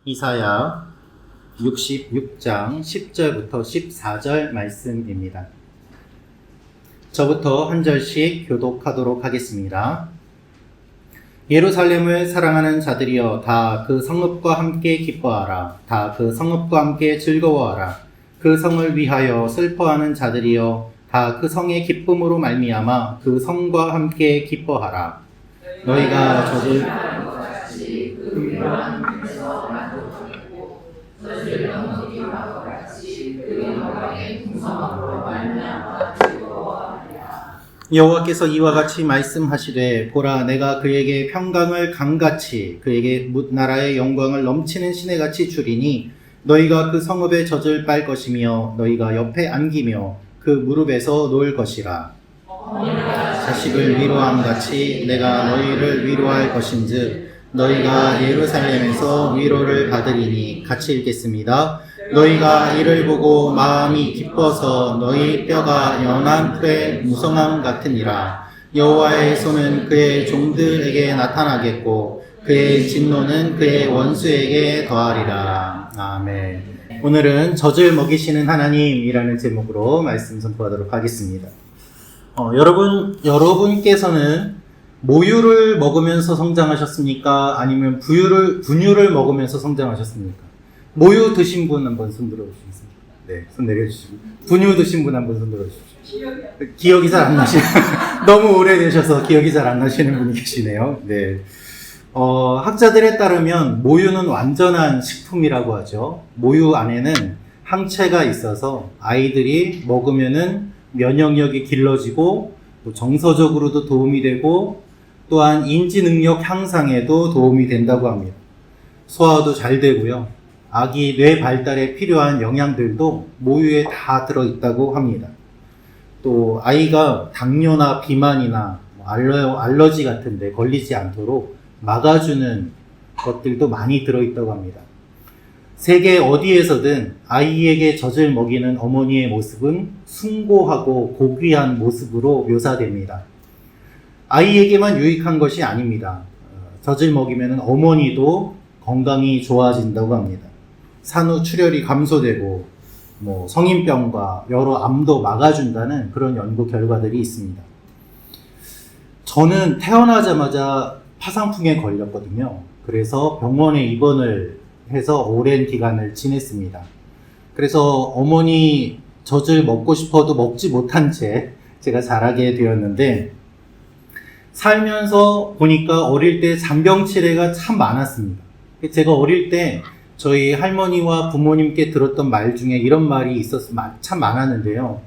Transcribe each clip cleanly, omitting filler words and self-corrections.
이사야 66장 10절부터 14절 말씀입니다. 저부터 한 절씩 교독하도록 하겠습니다. 예루살렘을 사랑하는 자들이여 다 그 성읍과 함께 기뻐하라. 다 그 성읍과 함께 즐거워하라. 그 성을 위하여 슬퍼하는 자들이여 다 그 성의 기쁨으로 말미암아 그 성과 함께 기뻐하라. 너희가 저들 여호와께서 이와 같이 말씀하시되 보라 내가 그에게 평강을 강같이 그에게 나라의 영광을 넘치는 시내같이 주리니 너희가 그 성읍의 젖을 빨 것이며 너희가 옆에 안기며 그 무릎에서 놓을 것이라. 자식을 위로함 같이 내가 너희를 위로할 것인즉 너희가 예루살렘에서 위로를 받으리니. 같이 읽겠습니다. 너희가 이를 보고 마음이 기뻐서 너희 뼈가 연한 풀의 무성함 같으니라. 여호와의 손은 그의 종들에게 나타나겠고 그의 진노는 그의 원수에게 더하리라. 아멘. 오늘은 젖을 먹이시는 하나님이라는 제목으로 말씀 선포하도록 하겠습니다. 여러분께서는 모유를 먹으면서 성장하셨습니까? 아니면 분유를 먹으면서 성장하셨습니까? 모유 드신 분 한번 손 들어주시겠습니다. 네, 손 내려주시고. 분유 드신 분 한번 손 들어주십시오. 기억이 잘 안 나시네요. 너무 오래되셔서 기억이 잘 안 나시는 분이 계시네요. 네. 학자들에 따르면 모유는 완전한 식품이라고 하죠. 모유 안에는 항체가 있어서 아이들이 먹으면은 면역력이 길러지고 또 정서적으로도 도움이 되고 또한 인지 능력 향상에도 도움이 된다고 합니다. 소화도 잘 되고요. 아기 뇌 발달에 필요한 영양들도 모유에 다 들어있다고 합니다. 또 아이가 당뇨나 비만이나 알러지 같은 데 걸리지 않도록 막아주는 것들도 많이 들어있다고 합니다. 세계 어디에서든 아이에게 젖을 먹이는 어머니의 모습은 숭고하고 고귀한 모습으로 묘사됩니다. 아이에게만 유익한 것이 아닙니다. 젖을 먹이면 어머니도 건강이 좋아진다고 합니다. 산후출혈이 감소되고 성인병과 여러 암도 막아준다는 그런 연구 결과들이 있습니다. 저는 태어나자마자 파상풍에 걸렸거든요. 그래서 병원에 입원을 해서 오랜 기간을 지냈습니다. 그래서 어머니 젖을 먹고 싶어도 먹지 못한 채 제가 자라게 되었는데, 살면서 보니까 어릴 때 잔병치레가 참 많았습니다. 제가 어릴 때 저희 할머니와 부모님께 들었던 말 중에 이런 말이 있어서 참 많았는데요.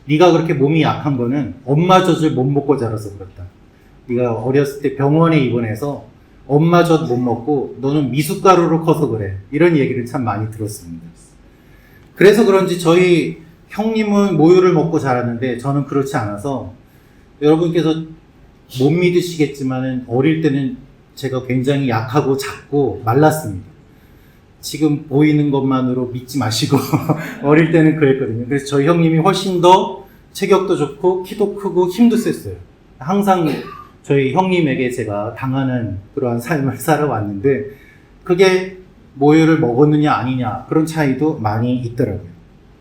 네가 그렇게 몸이 약한 거는 엄마 젖을 못 먹고 자라서 그렇다. 네가 어렸을 때 병원에 입원해서 엄마 젖 못 먹고 너는 미숫가루로 커서 그래. 이런 얘기를 참 많이 들었습니다. 그래서 그런지 저희 형님은 모유를 먹고 자랐는데 저는 그렇지 않아서, 여러분께서 못 믿으시겠지만 어릴 때는 제가 굉장히 약하고 작고 말랐습니다. 지금 보이는 것만으로 믿지 마시고 어릴 때는 그랬거든요. 그래서 저희 형님이 훨씬 더 체격도 좋고 키도 크고 힘도 셌어요. 항상 저희 형님에게 제가 당하는 그러한 삶을 살아왔는데, 그게 모유를 먹었느냐 아니냐 그런 차이도 많이 있더라고요.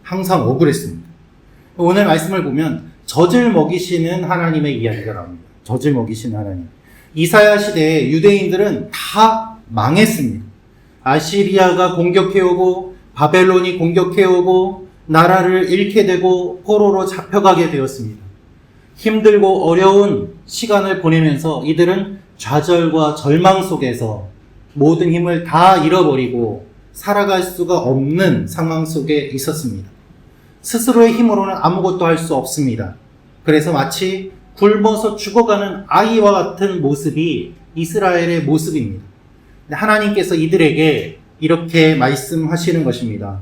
항상 억울했습니다. 오늘 말씀을 보면 젖을 먹이시는 하나님의 이야기가 나옵니다. 젖을 먹이시는 하나님. 이사야 시대에 유대인들은 다 망했습니다. 아시리아가 공격해오고 바벨론이 공격해오고 나라를 잃게 되고 포로로 잡혀가게 되었습니다. 힘들고 어려운 시간을 보내면서 이들은 좌절과 절망 속에서 모든 힘을 다 잃어버리고 살아갈 수가 없는 상황 속에 있었습니다. 스스로의 힘으로는 아무것도 할 수 없습니다. 그래서 마치 굶어서 죽어가는 아이와 같은 모습이 이스라엘의 모습입니다. 하나님께서 이들에게 이렇게 말씀하시는 것입니다.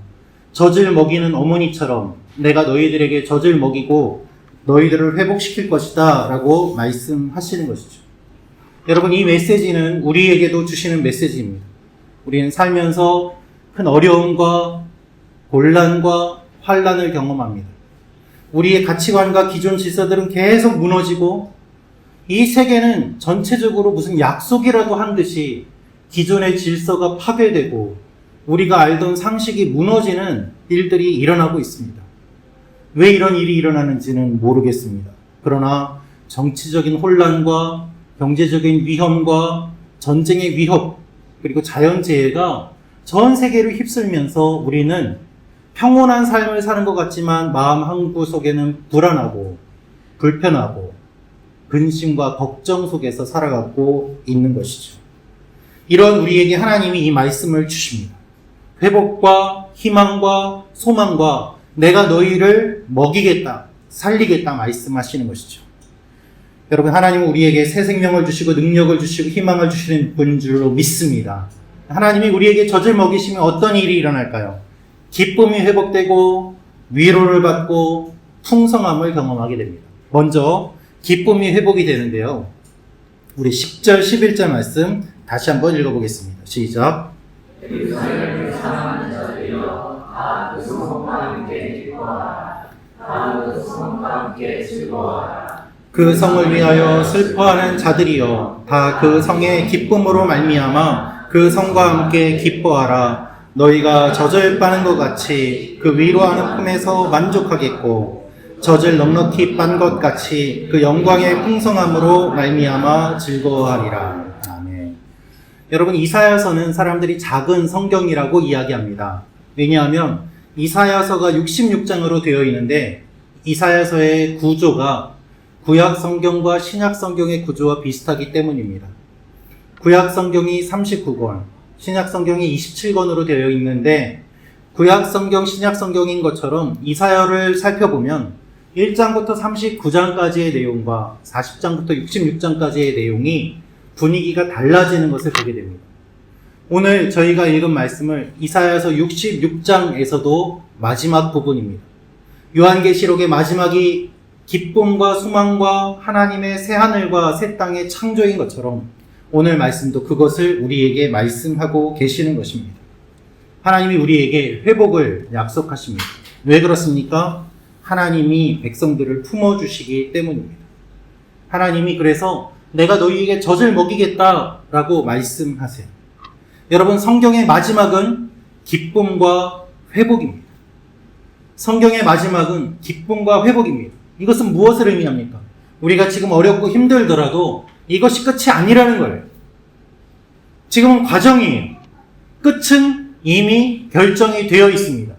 젖을 먹이는 어머니처럼 내가 너희들에게 젖을 먹이고 너희들을 회복시킬 것이다 라고 말씀하시는 것이죠. 여러분, 이 메시지는 우리에게도 주시는 메시지입니다. 우리는 살면서 큰 어려움과 곤란과 환란을 경험합니다. 우리의 가치관과 기존 질서들은 계속 무너지고 이 세계는 전체적으로 무슨 약속이라도 한 듯이 기존의 질서가 파괴되고 우리가 알던 상식이 무너지는 일들이 일어나고 있습니다. 왜 이런 일이 일어나는지는 모르겠습니다. 그러나 정치적인 혼란과 경제적인 위험과 전쟁의 위협, 그리고 자연재해가 전 세계를 휩쓸면서 우리는 평온한 삶을 사는 것 같지만 마음 한구석에는 불안하고 불편하고 근심과 걱정 속에서 살아가고 있는 것이죠. 이런 우리에게 하나님이 이 말씀을 주십니다. 회복과 희망과 소망과 내가 너희를 먹이겠다, 살리겠다 말씀하시는 것이죠. 여러분, 하나님은 우리에게 새 생명을 주시고 능력을 주시고 희망을 주시는 분인 줄로 믿습니다. 하나님이 우리에게 젖을 먹이시면 어떤 일이 일어날까요? 기쁨이 회복되고 위로를 받고 풍성함을 경험하게 됩니다. 먼저 기쁨이 회복이 되는데요. 우리 10절, 11절 말씀 다시 한번 읽어보겠습니다. 시작. 그 성을 위하여 슬퍼하는 자들이여 다 그 성의 기쁨으로 말미암아 그 성과 함께 기뻐하라. 너희가 젖을 빠는 것 같이 그 위로하는 품에서 만족하겠고 젖을 넉넉히 빤 것 같이 그 영광의 풍성함으로 말미암아 즐거워하리라. 아멘. 여러분, 이사야서는 사람들이 작은 성경이라고 이야기합니다. 왜냐하면 이사야서가 66장으로 되어 있는데 이사야서의 구조가 구약 성경과 신약 성경의 구조와 비슷하기 때문입니다. 구약 성경이 39권, 신약 성경이 27권으로 되어 있는데 구약 성경, 신약 성경인 것처럼 이사야를 살펴보면 1장부터 39장까지의 내용과 40장부터 66장까지의 내용이 분위기가 달라지는 것을 보게 됩니다. 오늘 저희가 읽은 말씀을 이사야서 66장에서도 마지막 부분입니다. 요한계시록의 마지막이 기쁨과 소망과 하나님의 새 하늘과 새 땅의 창조인 것처럼 오늘 말씀도 그것을 우리에게 말씀하고 계시는 것입니다. 하나님이 우리에게 회복을 약속하십니다. 왜 그렇습니까? 하나님이 백성들을 품어주시기 때문입니다. 하나님이 그래서 내가 너희에게 젖을 먹이겠다라고 말씀하세요. 여러분, 성경의 마지막은 기쁨과 회복입니다. 성경의 마지막은 기쁨과 회복입니다. 이것은 무엇을 의미합니까? 우리가 지금 어렵고 힘들더라도 이것이 끝이 아니라는 거예요. 지금은 과정이에요. 끝은 이미 결정이 되어 있습니다.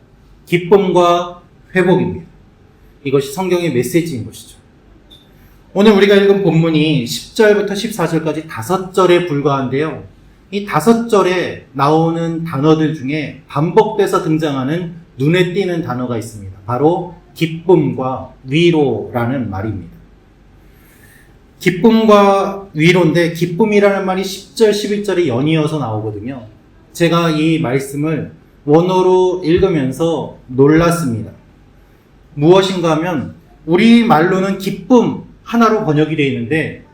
기쁨과 회복입니다. 이것이 성경의 메시지인 것이죠. 오늘 우리가 읽은 본문이 10절부터 14절까지 5절에 불과한데요. 이 5절에 나오는 단어들 중에 반복돼서 등장하는 눈에 띄는 단어가 있습니다. 바로 기쁨과 위로라는 말입니다. 기쁨과 위로인데 기쁨이라는 말이 10절, 11절에 연이어서 나오거든요. 제가 이 말씀을 원어로 읽으면서 놀랐습니다. 무엇인가 하면 우리말로는 기쁨 하나로 번역이 되어 있는데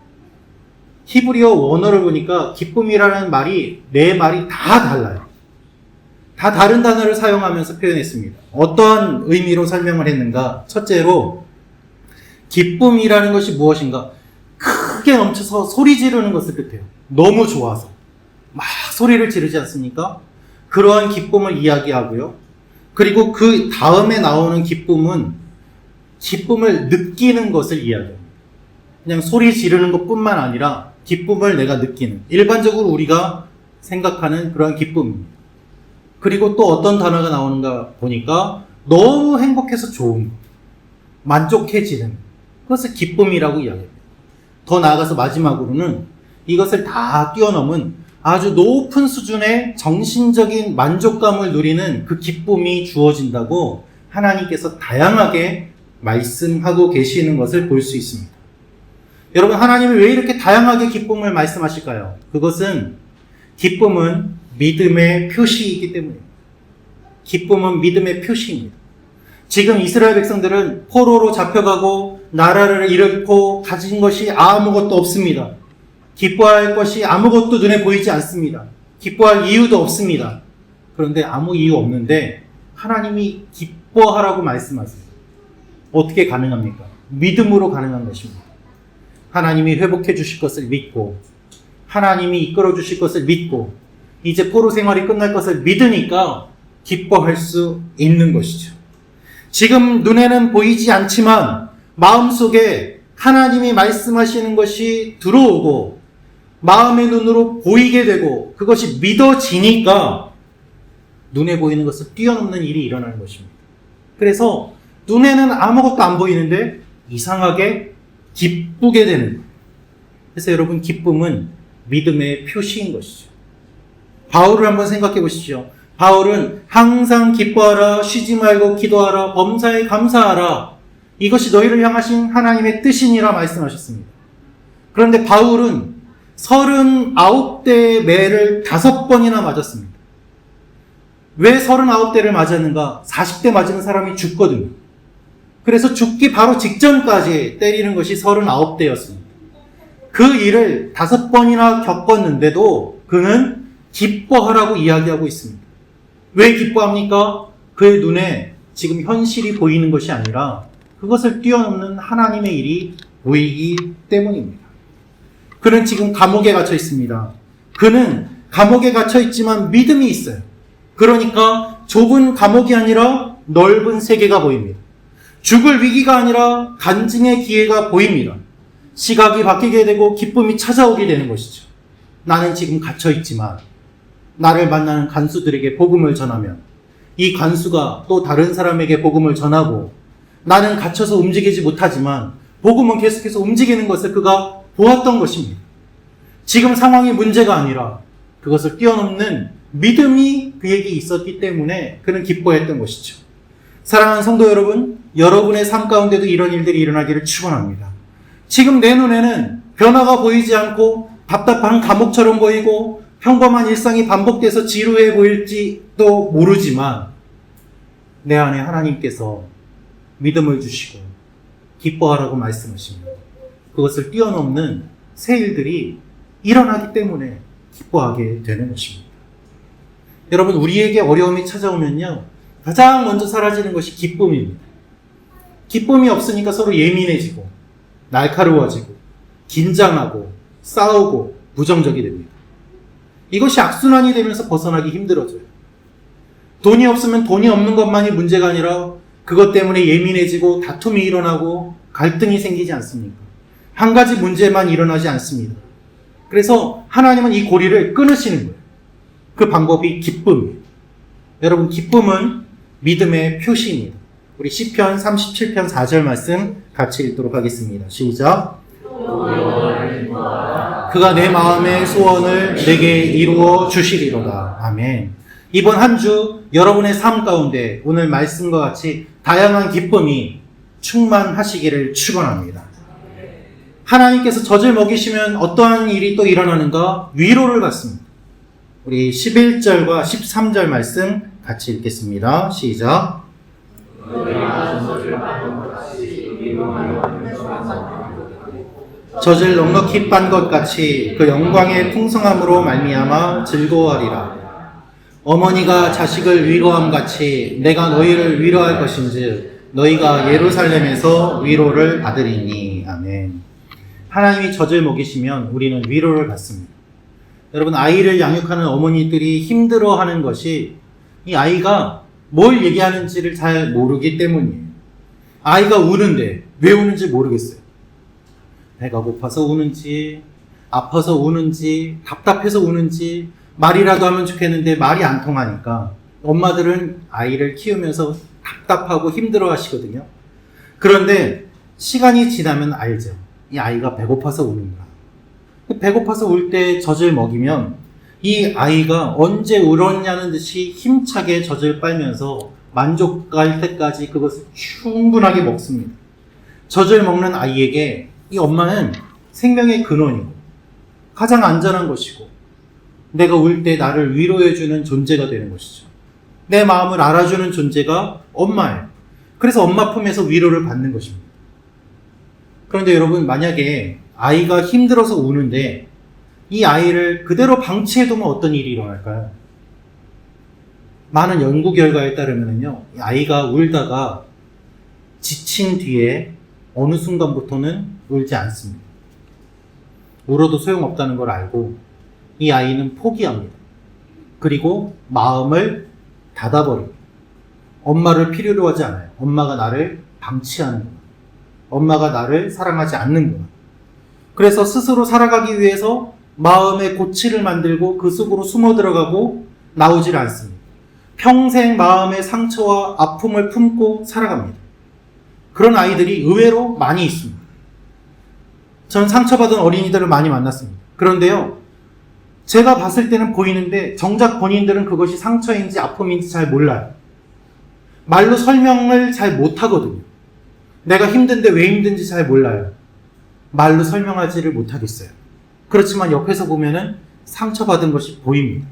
히브리어 원어를 보니까 기쁨이라는 말이 네 말이 다 달라요. 다 다른 단어를 사용하면서 표현했습니다. 어떠한 의미로 설명을 했는가? 첫째로 기쁨이라는 것이 무엇인가? 크게 넘쳐서 소리 지르는 것을 뜻해요. 너무 좋아서 막 소리를 지르지 않습니까? 그러한 기쁨을 이야기하고요. 그리고 그 다음에 나오는 기쁨은 기쁨을 느끼는 것을 이야기합니다. 그냥 소리 지르는 것뿐만 아니라 기쁨을 내가 느끼는, 일반적으로 우리가 생각하는 그러한 기쁨입니다. 그리고 또 어떤 단어가 나오는가 보니까 너무 행복해서 좋은 것, 만족해지는 그것을 기쁨이라고 이야기합니다. 더 나아가서 마지막으로는 이것을 다 뛰어넘은 아주 높은 수준의 정신적인 만족감을 누리는 그 기쁨이 주어진다고 하나님께서 다양하게 말씀하고 계시는 것을 볼 수 있습니다. 여러분, 하나님이 왜 이렇게 다양하게 기쁨을 말씀하실까요? 그것은 기쁨은 믿음의 표시이기 때문입니다. 기쁨은 믿음의 표시입니다. 지금 이스라엘 백성들은 포로로 잡혀가고 나라를 잃고 가진 것이 아무것도 없습니다. 기뻐할 것이 아무것도 눈에 보이지 않습니다. 기뻐할 이유도 없습니다. 그런데 아무 이유 없는데 하나님이 기뻐하라고 말씀하세요. 어떻게 가능합니까? 믿음으로 가능한 것입니다. 하나님이 회복해 주실 것을 믿고 하나님이 이끌어 주실 것을 믿고 이제 포로 생활이 끝날 것을 믿으니까 기뻐할 수 있는 것이죠. 지금 눈에는 보이지 않지만 마음속에 하나님이 말씀하시는 것이 들어오고 마음의 눈으로 보이게 되고 그것이 믿어지니까 눈에 보이는 것을 뛰어넘는 일이 일어나는 것입니다. 그래서 눈에는 아무것도 안 보이는데 이상하게 기쁘게 되는 거예요. 그래서 여러분, 기쁨은 믿음의 표시인 것이죠. 바울을 한번 생각해 보시죠. 바울은 항상 기뻐하라, 쉬지 말고 기도하라, 범사에 감사하라. 이것이 너희를 향하신 하나님의 뜻이니라 말씀하셨습니다. 그런데 바울은 39대의 매를 5번이나 맞았습니다. 왜 39대를 맞았는가? 40대 맞은 사람이 죽거든요. 그래서 죽기 바로 직전까지 때리는 것이 39대였습니다. 그 일을 5번이나 겪었는데도 그는 기뻐하라고 이야기하고 있습니다. 왜 기뻐합니까? 그의 눈에 지금 현실이 보이는 것이 아니라 그것을 뛰어넘는 하나님의 일이 보이기 때문입니다. 그는 지금 감옥에 갇혀 있습니다. 그는 감옥에 갇혀 있지만 믿음이 있어요. 그러니까 좁은 감옥이 아니라 넓은 세계가 보입니다. 죽을 위기가 아니라 간증의 기회가 보입니다. 시각이 바뀌게 되고 기쁨이 찾아오게 되는 것이죠. 나는 지금 갇혀 있지만 나를 만나는 간수들에게 복음을 전하면 이 간수가 또 다른 사람에게 복음을 전하고 나는 갇혀서 움직이지 못하지만 복음은 계속해서 움직이는 것을 그가 보았던 것입니다. 지금 상황이 문제가 아니라 그것을 뛰어넘는 믿음이 그에게 있었기 때문에 그는 기뻐했던 것이죠. 사랑하는 성도 여러분, 여러분의 삶 가운데도 이런 일들이 일어나기를 축원합니다. 지금 내 눈에는 변화가 보이지 않고 답답한 감옥처럼 보이고 평범한 일상이 반복돼서 지루해 보일지도 모르지만 내 안에 하나님께서 믿음을 주시고 기뻐하라고 말씀하십니다. 그것을 뛰어넘는 새 일들이 일어나기 때문에 기뻐하게 되는 것입니다. 여러분, 우리에게 어려움이 찾아오면요, 가장 먼저 사라지는 것이 기쁨입니다. 기쁨이 없으니까 서로 예민해지고 날카로워지고 긴장하고 싸우고 부정적이 됩니다. 이것이 악순환이 되면서 벗어나기 힘들어져요. 돈이 없으면 돈이 없는 것만이 문제가 아니라 그것 때문에 예민해지고 다툼이 일어나고 갈등이 생기지 않습니까? 한 가지 문제만 일어나지 않습니다. 그래서 하나님은 이 고리를 끊으시는 거예요. 그 방법이 기쁨이에요. 여러분, 기쁨은 믿음의 표시입니다. 우리 시편 37편 4절 말씀 같이 읽도록 하겠습니다. 시작. 그가 내 마음의 소원을 내게 이루어 주시리로다. 아멘. 이번 한 주 여러분의 삶 가운데 오늘 말씀과 같이 다양한 기쁨이 충만하시기를 축원합니다. 하나님께서 젖을 먹이시면 어떠한 일이 또 일어나는가? 위로를 받습니다. 우리 11절과 13절 말씀 같이 읽겠습니다. 시작. 젖을 넉넉히 빤 것 같이 그 영광의 풍성함으로 말미암아 즐거워하리라. 어머니가 자식을 위로함 같이 내가 너희를 위로할 것인즉 너희가 예루살렘에서 위로를 받으리니. 아멘. 하나님이 젖을 먹이시면 우리는 위로를 받습니다. 여러분, 아이를 양육하는 어머니들이 힘들어하는 것이 이 아이가 뭘 얘기하는지를 잘 모르기 때문이에요. 아이가 우는데 왜 우는지 모르겠어요. 배가 고파서 우는지, 아파서 우는지, 답답해서 우는지, 말이라도 하면 좋겠는데 말이 안 통하니까 엄마들은 아이를 키우면서 답답하고 힘들어 하시거든요. 그런데 시간이 지나면 알죠. 이 아이가 배고파서 우는구나. 배고파서 울 때 젖을 먹이면 이 아이가 언제 울었냐는 듯이 힘차게 젖을 빨면서 만족할 때까지 그것을 충분하게 먹습니다. 젖을 먹는 아이에게 이 엄마는 생명의 근원이고 가장 안전한 것이고 내가 울 때 나를 위로해주는 존재가 되는 것이죠. 내 마음을 알아주는 존재가 엄마예요. 그래서 엄마 품에서 위로를 받는 것입니다. 그런데 여러분, 만약에 아이가 힘들어서 우는데 이 아이를 그대로 방치해두면 어떤 일이 일어날까요? 많은 연구 결과에 따르면요, 아이가 울다가 지친 뒤에 어느 순간부터는 울지 않습니다. 울어도 소용없다는 걸 알고 이 아이는 포기합니다. 그리고 마음을 닫아버립니다. 엄마를 필요로 하지 않아요. 엄마가 나를 방치하는구나. 엄마가 나를 사랑하지 않는구나. 그래서 스스로 살아가기 위해서 마음의 고치를 만들고 그 속으로 숨어 들어가고 나오질 않습니다. 평생 마음의 상처와 아픔을 품고 살아갑니다. 그런 아이들이 의외로 많이 있습니다. 전 상처받은 어린이들을 많이 만났습니다. 그런데요, 제가 봤을 때는 보이는데 정작 본인들은 그것이 상처인지 아픔인지 잘 몰라요. 말로 설명을 잘 못하거든요. 내가 힘든데 왜 힘든지 잘 몰라요. 말로 설명하지를 못하겠어요. 그렇지만 옆에서 보면은 상처받은 것이 보입니다.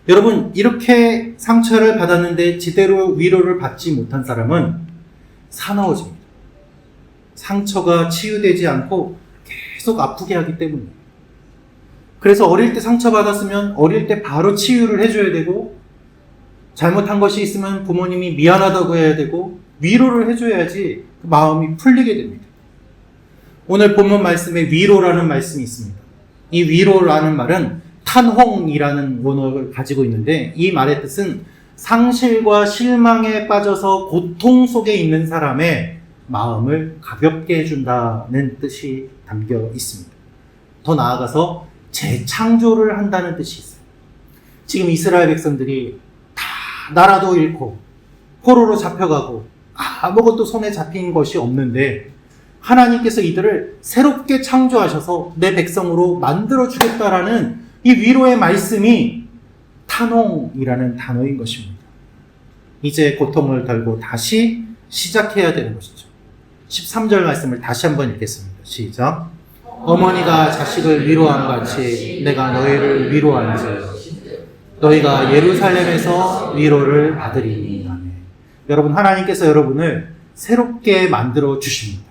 여러분, 이렇게 상처를 받았는데 제대로 위로를 받지 못한 사람은 사나워집니다. 상처가 치유되지 않고 계속 아프게 하기 때문이에요. 그래서 어릴 때 상처받았으면 어릴 때 바로 치유를 해줘야 되고, 잘못한 것이 있으면 부모님이 미안하다고 해야 되고 위로를 해줘야지 그 마음이 풀리게 됩니다. 오늘 본문 말씀에 위로라는 말씀이 있습니다. 이 위로라는 말은 탄홍이라는 원어를 가지고 있는데, 이 말의 뜻은 상실과 실망에 빠져서 고통 속에 있는 사람의 마음을 가볍게 해준다는 뜻이 담겨 있습니다. 더 나아가서 재창조를 한다는 뜻이 있어요. 지금 이스라엘 백성들이 나라도 잃고 포로로 잡혀가고 아무것도 손에 잡힌 것이 없는데 하나님께서 이들을 새롭게 창조하셔서 내 백성으로 만들어주겠다라는 이 위로의 말씀이 탄홍이라는 단어인 것입니다. 이제 고통을 덜고 다시 시작해야 되는 것이죠. 13절 말씀을 다시 한번 읽겠습니다. 시작. 어머니가 자식을 위로한 같이 내가 너희를 위로한지 너희가 예루살렘에서 위로를 받으리니. 아멘. 여러분, 하나님께서 여러분을 새롭게 만들어 주십니다.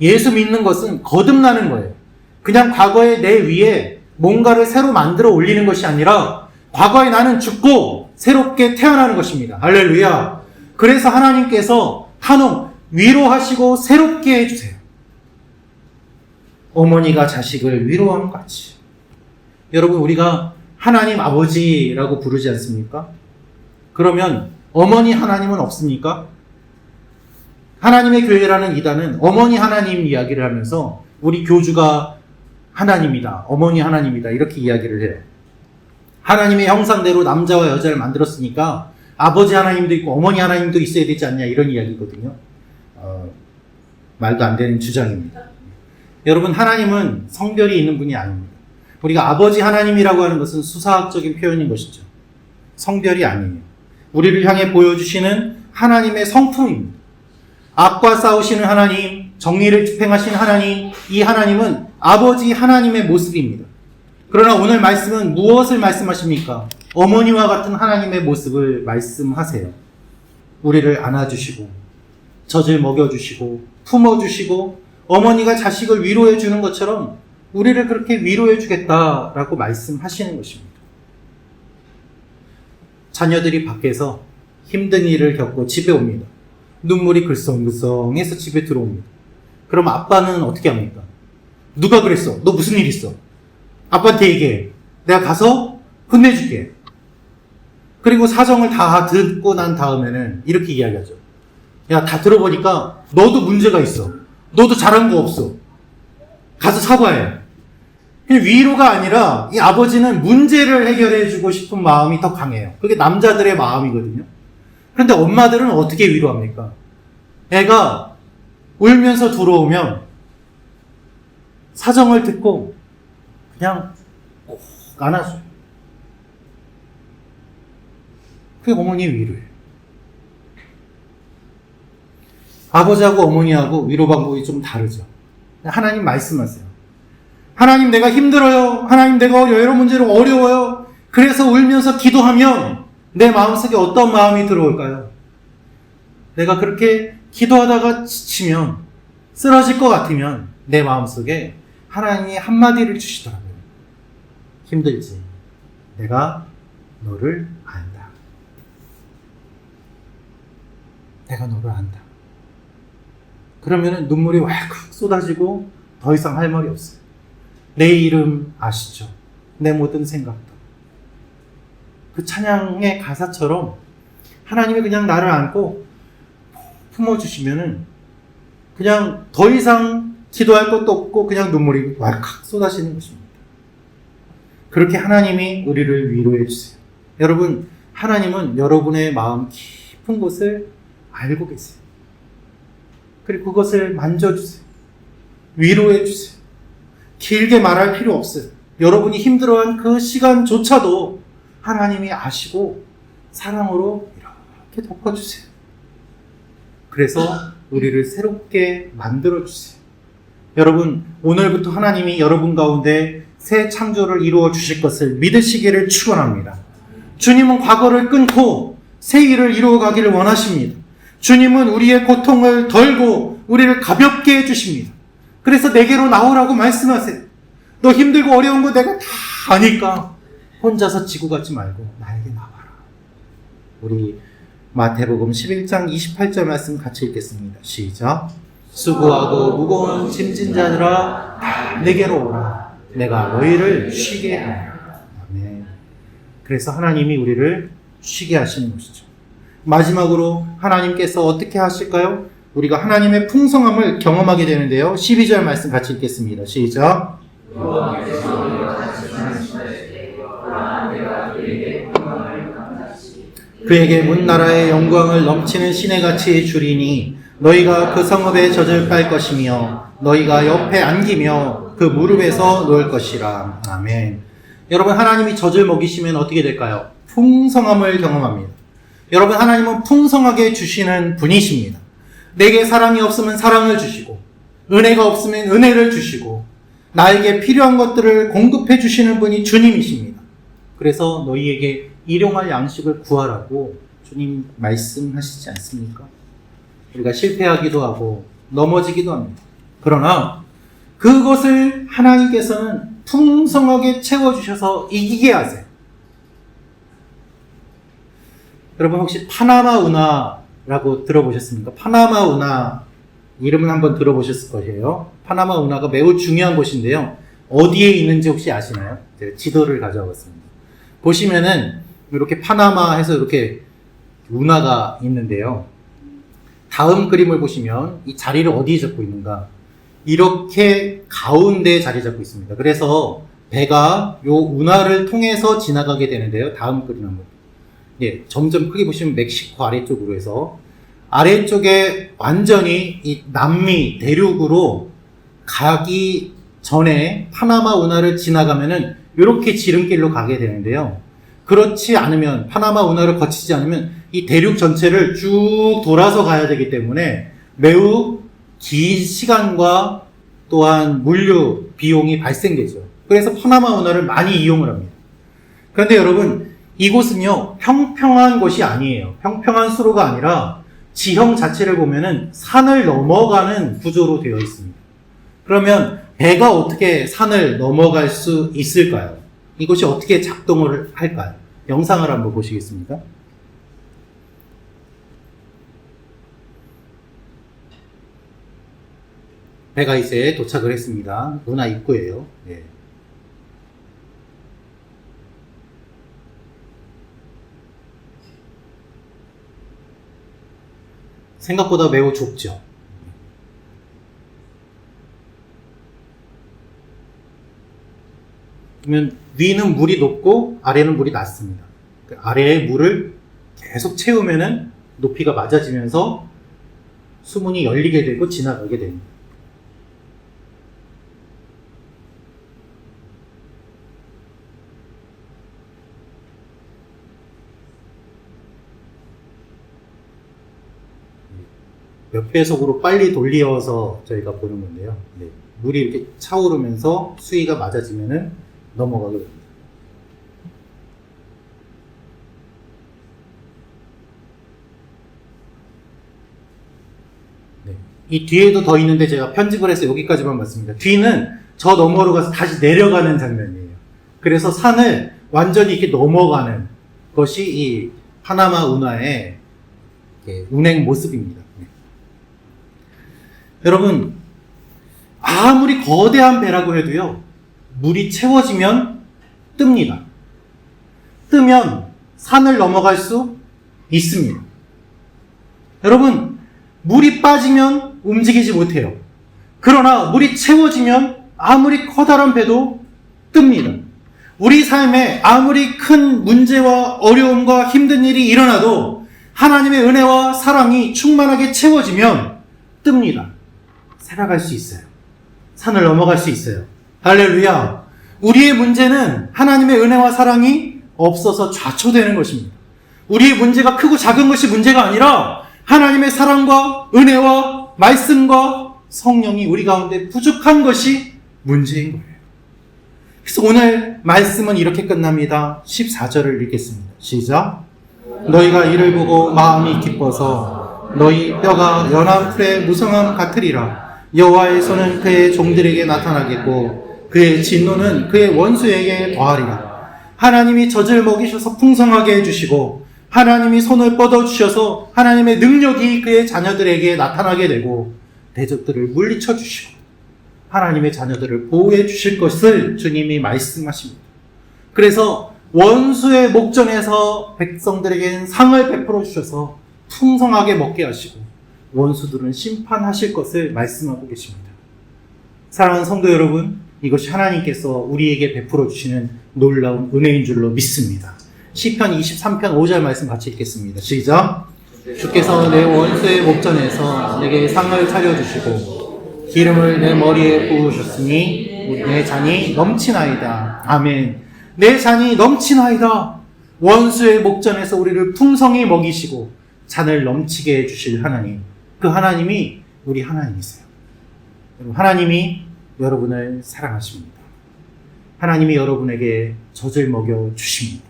예수 믿는 것은 거듭나는 거예요. 그냥 과거에 내 위에 뭔가를 새로 만들어 올리는 것이 아니라 과거에 나는 죽고 새롭게 태어나는 것입니다. 할렐루야. 그래서 하나님께서 한홍 위로하시고 새롭게 해주세요. 어머니가 자식을 위로함 같이. 여러분, 우리가 하나님 아버지라고 부르지 않습니까? 그러면 어머니 하나님은 없습니까? 하나님의 교회라는 이단은 어머니 하나님 이야기를 하면서 우리 교주가 하나님이다, 어머니 하나님이다 이렇게 이야기를 해요. 하나님의 형상대로 남자와 여자를 만들었으니까 아버지 하나님도 있고 어머니 하나님도 있어야 되지 않냐 이런 이야기거든요. 말도 안 되는 주장입니다. 여러분, 하나님은 성별이 있는 분이 아닙니다. 우리가 아버지 하나님이라고 하는 것은 수사학적인 표현인 것이죠. 성별이 아니에요. 우리를 향해 보여주시는 하나님의 성품입니다. 악과 싸우시는 하나님, 정의를 집행하시는 하나님, 이 하나님은 아버지 하나님의 모습입니다. 그러나 오늘 말씀은 무엇을 말씀하십니까? 어머니와 같은 하나님의 모습을 말씀하세요. 우리를 안아주시고 젖을 먹여주시고 품어주시고 어머니가 자식을 위로해 주는 것처럼 우리를 그렇게 위로해 주겠다라고 말씀하시는 것입니다. 자녀들이 밖에서 힘든 일을 겪고 집에 옵니다. 눈물이 글썽글썽해서 집에 들어옵니다. 그럼 아빠는 어떻게 합니까? 누가 그랬어? 너 무슨 일 있어? 아빠한테 얘기해. 내가 가서 혼내줄게. 그리고 사정을 다 듣고 난 다음에는 이렇게 이야기하죠. 야, 다 들어보니까 너도 문제가 있어. 너도 잘한 거 없어. 가서 사과해. 위로가 아니라 이 아버지는 문제를 해결해주고 싶은 마음이 더 강해요. 그게 남자들의 마음이거든요. 그런데 엄마들은 어떻게 위로합니까? 애가 울면서 들어오면 사정을 듣고 그냥 꼭 안아줘요. 그게 어머니 위로예요. 아버지하고 어머니하고 위로 방법이 좀 다르죠. 하나님 말씀하세요. 하나님, 내가 힘들어요. 하나님, 내가 여러 문제로 어려워요. 그래서 울면서 기도하면 내 마음속에 어떤 마음이 들어올까요? 내가 그렇게 기도하다가 지치면, 쓰러질 것 같으면 내 마음속에 하나님이 한마디를 주시더라고요. 힘들지. 내가 너를 안다. 내가 너를 안다. 그러면 눈물이 왈칵 쏟아지고 더 이상 할 말이 없어요. 내 이름 아시죠? 내 모든 생각도. 그 찬양의 가사처럼 하나님이 그냥 나를 안고 품어주시면은 그냥 더 이상 기도할 것도 없고 그냥 눈물이 왈칵 쏟아지는 것입니다. 그렇게 하나님이 우리를 위로해 주세요. 여러분, 하나님은 여러분의 마음 깊은 곳을 알고 계세요. 그리고 그것을 만져주세요. 위로해 주세요. 길게 말할 필요 없어요. 여러분이 힘들어한 그 시간조차도 하나님이 아시고 사랑으로 이렇게 덮어주세요. 그래서 우리를 새롭게 만들어주세요. 여러분, 오늘부터 하나님이 여러분 가운데 새 창조를 이루어 주실 것을 믿으시기를 축원합니다. 주님은 과거를 끊고 새 일을 이루어 가기를 원하십니다. 주님은 우리의 고통을 덜고 우리를 가볍게 해주십니다. 그래서 내게로 나오라고 말씀하세요. 너 힘들고 어려운 거 내가 다 아니까 혼자서 지고 가지 말고 나에게 나와라. 우리 마태복음 11장 28절 말씀 같이 읽겠습니다. 시작. 수고하고 무거운 짐진 자들아 다 내게로 오라. 내가 너희를 쉬게 하리라. 아멘. 그래서 하나님이 우리를 쉬게 하시는 것이죠. 마지막으로 하나님께서 어떻게 하실까요? 우리가 하나님의 풍성함을 경험하게 되는데요. 12절 말씀 같이 읽겠습니다. 시작. 그에게 문 나라의 영광을 넘치는 시내같이 주리니 너희가 그 성읍에 젖을 빨 것이며 너희가 옆에 안기며 그 무릎에서 놓을 것이라. 아멘. 여러분, 하나님이 젖을 먹이시면 어떻게 될까요? 풍성함을 경험합니다. 여러분, 하나님은 풍성하게 주시는 분이십니다. 내게 사랑이 없으면 사랑을 주시고 은혜가 없으면 은혜를 주시고 나에게 필요한 것들을 공급해 주시는 분이 주님이십니다. 그래서 너희에게 일용할 양식을 구하라고 주님 말씀하시지 않습니까? 우리가 실패하기도 하고 넘어지기도 합니다. 그러나 그것을 하나님께서는 풍성하게 채워주셔서 이기게 하세요. 여러분, 혹시 파나마 운하라고 들어보셨습니까? 파나마 운하 이름은 한번 들어보셨을 거예요. 파나마 운하가 매우 중요한 곳인데요. 어디에 있는지 혹시 아시나요? 제가 지도를 가져왔습니다. 보시면은 이렇게 파나마 해서 이렇게 운하가 있는데요. 다음 그림을 보시면 이 자리를 어디에 잡고 있는가? 이렇게 가운데에 자리 잡고 있습니다. 그래서 배가 요 운하를 통해서 지나가게 되는데요. 다음 그림 한번. 예, 점점 크게 보시면 멕시코 아래쪽으로 해서 아래쪽에 완전히 이 남미 대륙으로 가기 전에 파나마 운하를 지나가면은 이렇게 지름길로 가게 되는데요. 그렇지 않으면, 파나마 운하를 거치지 않으면 이 대륙 전체를 쭉 돌아서 가야 되기 때문에 매우 긴 시간과 또한 물류 비용이 발생되죠. 그래서 파나마 운하를 많이 이용을 합니다. 그런데 여러분, 이곳은요, 평평한 곳이 아니에요. 평평한 수로가 아니라 지형 자체를 보면은 산을 넘어가는 구조로 되어 있습니다. 그러면 배가 어떻게 산을 넘어갈 수 있을까요? 이것이 어떻게 작동을 할까요? 영상을 한번 보시겠습니까? 배가 이제 도착을 했습니다. 운하 입구예요. 네. 생각보다 매우 좁죠. 그러면 위는 물이 높고 아래는 물이 낮습니다. 그 아래의 물을 계속 채우면은 높이가 맞아지면서 수문이 열리게 되고 지나가게 됩니다. 몇 배속으로 빨리 돌려서 저희가 보는 건데요. 네. 물이 이렇게 차오르면서 수위가 맞아지면은 넘어가게 됩니다. 네. 이 뒤에도 더 있는데 제가 편집을 해서 여기까지만 봤습니다. 뒤는 저 너머로 가서 다시 내려가는 장면이에요. 그래서 산을 완전히 이렇게 넘어가는 것이 이 파나마 운하의 운행 모습입니다. 네. 여러분, 아무리 거대한 배라고 해도요, 물이 채워지면 뜹니다. 뜨면 산을 넘어갈 수 있습니다. 여러분, 물이 빠지면 움직이지 못해요. 그러나 물이 채워지면 아무리 커다란 배도 뜹니다. 우리 삶에 아무리 큰 문제와 어려움과 힘든 일이 일어나도 하나님의 은혜와 사랑이 충만하게 채워지면 뜹니다. 살아갈 수 있어요. 산을 넘어갈 수 있어요. 할렐루야. 우리의 문제는 하나님의 은혜와 사랑이 없어서 좌초되는 것입니다. 우리의 문제가 크고 작은 것이 문제가 아니라 하나님의 사랑과 은혜와 말씀과 성령이 우리 가운데 부족한 것이 문제인 거예요. 그래서 오늘 말씀은 이렇게 끝납니다. 14절을 읽겠습니다. 시작. 너희가 이를 보고 마음이 기뻐서 너희 뼈가 연한 풀의 무성함 같으리라. 여호와의 손은 그의 종들에게 나타나겠고 그의 진노는 그의 원수에게 더하리라. 하나님이 젖을 먹이셔서 풍성하게 해주시고 하나님이 손을 뻗어주셔서 하나님의 능력이 그의 자녀들에게 나타나게 되고 대적들을 물리쳐 주시고 하나님의 자녀들을 보호해 주실 것을 주님이 말씀하십니다. 그래서 원수의 목전에서 백성들에게는 상을 베풀어 주셔서 풍성하게 먹게 하시고 원수들은 심판하실 것을 말씀하고 계십니다. 사랑하는 성도 여러분, 이것이 하나님께서 우리에게 베풀어 주시는 놀라운 은혜인 줄로 믿습니다. 시편 23편 5절 말씀 같이 읽겠습니다. 시작. 주께서 내 원수의 목전에서 내게 상을 차려주시고 기름을 내 머리에 부으셨으니 내 잔이 넘치나이다. 아멘. 내 잔이 넘치나이다. 원수의 목전에서 우리를 풍성히 먹이시고 잔을 넘치게 해주실 하나님, 그 하나님이 우리 하나님이세요. 하나님이 여러분을 사랑하십니다. 하나님이 여러분에게 젖을 먹여 주십니다.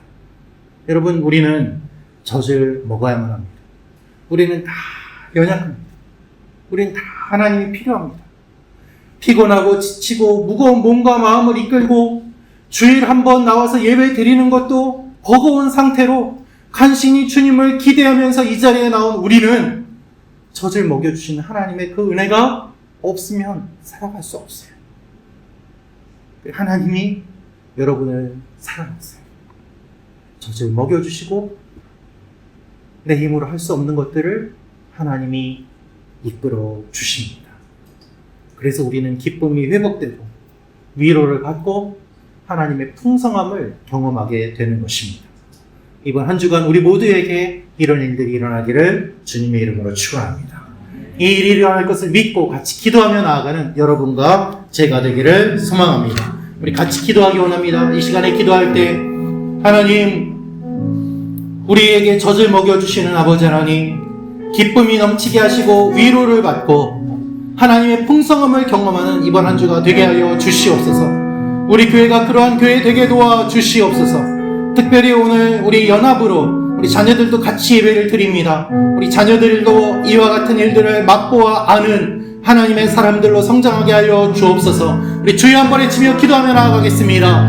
여러분, 우리는 젖을 먹어야만 합니다. 우리는 다 연약합니다. 우리는 다 하나님이 필요합니다. 피곤하고 지치고 무거운 몸과 마음을 이끌고 주일 한번 나와서 예배 드리는 것도 버거운 상태로 간신히 주님을 기대하면서 이 자리에 나온 우리는 젖을 먹여주시는 하나님의 그 은혜가 없으면 살아갈 수 없어요. 하나님이 여러분을 사랑하세요. 젖을 먹여주시고 내 힘으로 할 수 없는 것들을 하나님이 이끌어 주십니다. 그래서 우리는 기쁨이 회복되고 위로를 받고 하나님의 풍성함을 경험하게 되는 것입니다. 이번 한 주간 우리 모두에게 이런 일들이 일어나기를 주님의 이름으로 축원합니다. 이 일이 일어날 것을 믿고 같이 기도하며 나아가는 여러분과 제가 되기를 소망합니다. 우리 같이 기도하기 원합니다. 이 시간에 기도할 때 하나님, 우리에게 젖을 먹여주시는 아버지 하나님, 기쁨이 넘치게 하시고 위로를 받고 하나님의 풍성함을 경험하는 이번 한 주가 되게 하여 주시옵소서. 우리 교회가 그러한 교회 되게 도와 주시옵소서. 특별히 오늘 우리 연합으로 우리 자녀들도 같이 예배를 드립니다. 우리 자녀들도 이와 같은 일들을 맛보아 아는 하나님의 사람들로 성장하게 하여 주옵소서. 우리 주여 한 번에 치며 기도하며 나아가겠습니다.